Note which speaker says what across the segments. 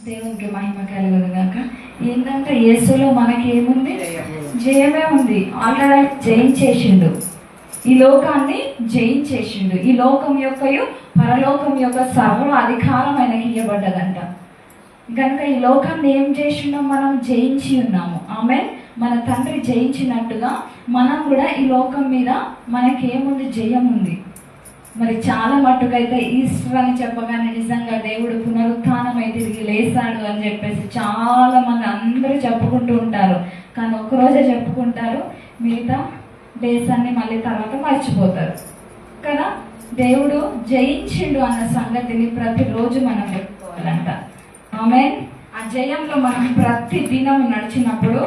Speaker 1: దేవునికి మహిమ కలుగును గాక. ఏంటంటే యేసులో మనకి ఏముంది? జయమే ఉంది. ఆల్రెడీ జయించేసిండు, ఈ లోకాన్ని జయించేసిండు. ఈ లోకం యొక్కయు పరలోకం యొక్క సర్వ అధికారం ఆయనకి ఇవ్వబడ్డదంట. కనుక ఈ లోకాన్ని ఏం చేసిండో మనం జయించి ఉన్నాము. ఆమె మన తండ్రి జయించినట్టుగా మనం కూడా ఈ లోకం మీద మనకేముంది? జయం ఉంది. మరి చాలా మట్టుకైతే ఈస్టర్ అని చెప్పగానే నిజంగా దేవుడు పునరుత్థానమై తిరిగి లేసాడు అని చెప్పేసి చాలా మంది అందరూ చెప్పుకుంటూ ఉంటారు. కానీ ఒక్కరోజే చెప్పుకుంటారు, మిగతా డేస్ అన్ని మళ్ళీ తర్వాత మర్చిపోతారు కదా. దేవుడు జయించిండు అన్న సంగతిని ప్రతిరోజు మనం చెప్పుకోవాలంట. ఆమేన్. ఆ జయంలో మనం ప్రతి దినం నడిచినప్పుడు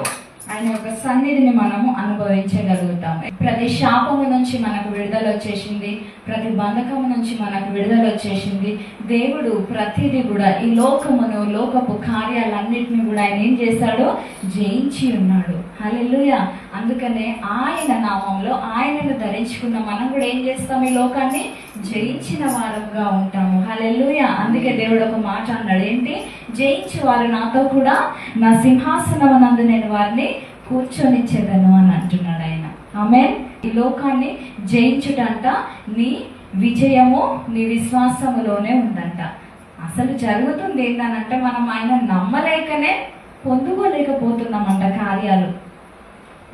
Speaker 1: ఆయన యొక్క సన్నిధిని మనము అనుభవించగలుగుతాము. ప్రతి శాపము నుంచి మనకు విడుదల వచ్చేసింది, ప్రతి బంధకము నుంచి మనకు విడుదల వచ్చేసింది. దేవుడు ప్రతిదీ కూడా ఈ లోకమును, లోకపు కార్యాలన్నిటిని కూడా ఆయన ఏం చేశాడు? జయించి ఉన్నాడు. హల్లెలూయా. అందుకనే ఆయన నామంలో ఆయనను ధరించుకున్న మనం కూడా ఏం చేస్తాం? ఈ లోకాన్ని జయించిన వారంగా ఉంటాము. హల్లెలూయా. అందుకే దేవుడు ఒక మాట అన్నాడు, ఏంటి? జయించి వారు నాతో కూడా నా సింహాసనమునందు నేను వారిని కూర్చొనిచ్చేదను అని అంటున్నాడు ఆయన. ఆమేన్. ఈ లోకాన్ని జయించుటంట నీ విజయము నీ విశ్వాసములోనే ఉందంట. అసలు జరుగుతుంది ఏంటనంటే మనం ఆయన నమ్మలేకనే పొందుకోలేకపోతున్నామంట కార్యాలు.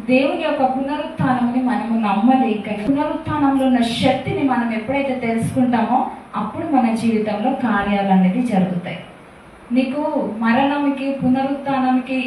Speaker 1: దేవుని యొక్క పునరుత్థానముని మనము నమ్మలేక, పునరుత్థానంలో ఉన్న శక్తిని మనం ఎప్పుడైతే తెలుసుకుంటామో అప్పుడు మన జీవితంలో కార్యాలు అనేది జరుగుతాయి. నీకు మరణంకి పునరుత్థానంకి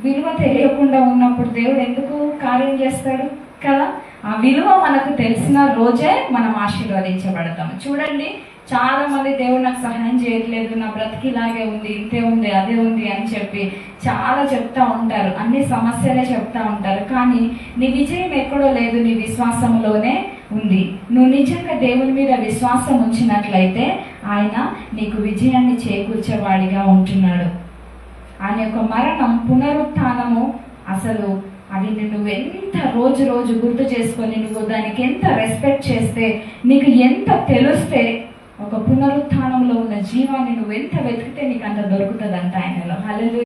Speaker 1: విలువ తెలియకుండా ఉన్నప్పుడు దేవుడు ఎందుకు కార్యం చేస్తాడు కదా. ఆ విలువ మనకు తెలిసిన రోజే మనం ఆశీర్వదించబడతాం. చూడండి, చాలా మంది దేవుడు నాకు సహాయం చేయట్లేదు, నా బ్రతికి ఇలాగే ఉంది, ఇంతే ఉంది, అదే ఉంది అని చెప్పి చాలా చెప్తా ఉంటారు. అన్ని సమస్యలే చెప్తా ఉంటారు. కానీ నీ విజయం ఎక్కడో లేదు, నీ విశ్వాసంలోనే ఉంది. నువ్వు నిజంగా దేవుని మీద విశ్వాసం ఉంచినట్లయితే ఆయన నీకు విజయాన్ని చేకూర్చేవాడిగా ఉంటున్నాడు. ఆయన యొక్క మరణం, పునరుత్థానము అసలు అది నువ్వు ఎంత రోజు రోజు గుర్తు చేసుకొని నువ్వు దానికి ఎంత రెస్పెక్ట్ చేస్తే, నీకు ఎంత తెలిస్తే, ఒక పునరుత్థానంలో ఉన్న జీవాన్ని నువ్వు ఎంత వెతికితే నీకు అంత దొరుకుతుంది అంట ఆయనలో. హల్లెలూయా.